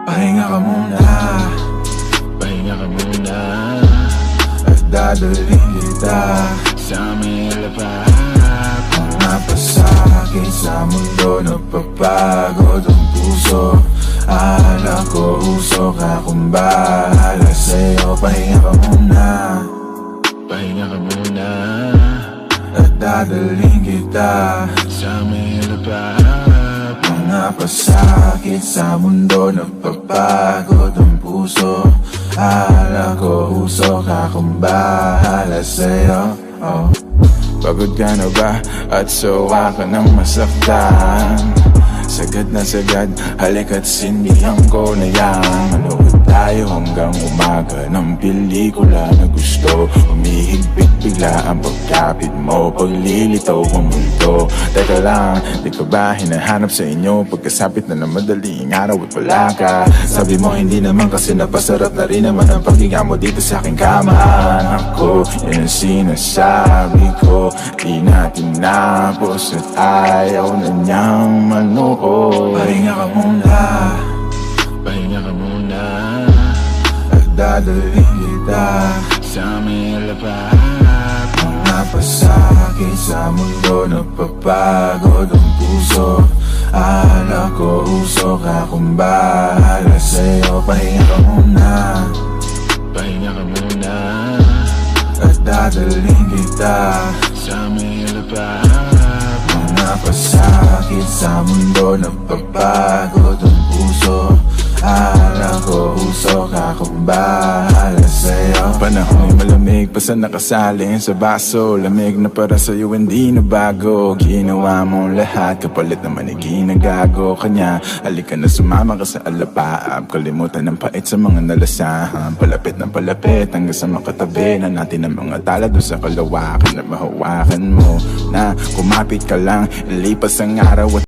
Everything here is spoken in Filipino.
Pahinga ka muna, Pahinga ka muna, at dadalhin kita sa may lapad. mga pasakit sa mundo. Nagpapagod ang puso, akala ko usok akong bahala sa'yo. Pahinga ka muna, Pahinga ka muna, at dadalhin kita sa may lapad. mga pasakit sa mundo. Nagpapagod ang puso, akala ko usok akong bahala sa'yo. Pagod ka na ba at sawa ka ng masaktan? Sagad na sagad, halika't sindihan ko na yan. Manood tayo hanggang umaga ng pelikula na gusto. Humihigpit bigla ang pagkapit mo, paglilitaw ang multo. Teka lang, di ka ba hinahanap sa inyo? Pagkasapit na ng madaling araw at wala ka. Sabi mo hindi naman kasi napasarap na rin naman ang paghinga mo dito sa aking kama. Ako, yan ang sinasabi ko, di na tinapos at ayaw na niyang manood. Pahinga ka muna, Pahinga ka muna, at dadalhin kita sa may lapad. mga pasakit sa mundo. Nagpapagod ang puso, akala ko usok akong bahala sa'yo. Pahinga ka muna, Pahinga ka muna, at dadalhin kita sa may lapad. mga pasakit sa mundo. Nagpapagod ang puso, akala ko usok akong bahala sa'yo. Panahon ay malamig, basta nakasalin sa baso. Lamig na para sa'yo, hindi na bago. Ginawa mong lahat, kapalit naman ay ginagago kanya. Halika na sumama ka sa alapaap, kalimutan ng pait sa mga nalasahan. Palapit ng palapit hanggang sa makatabi na natin ang mga tala doon sa kalawakan. Na mahawakan mo na kumapit ka lang, ilipas ang araw at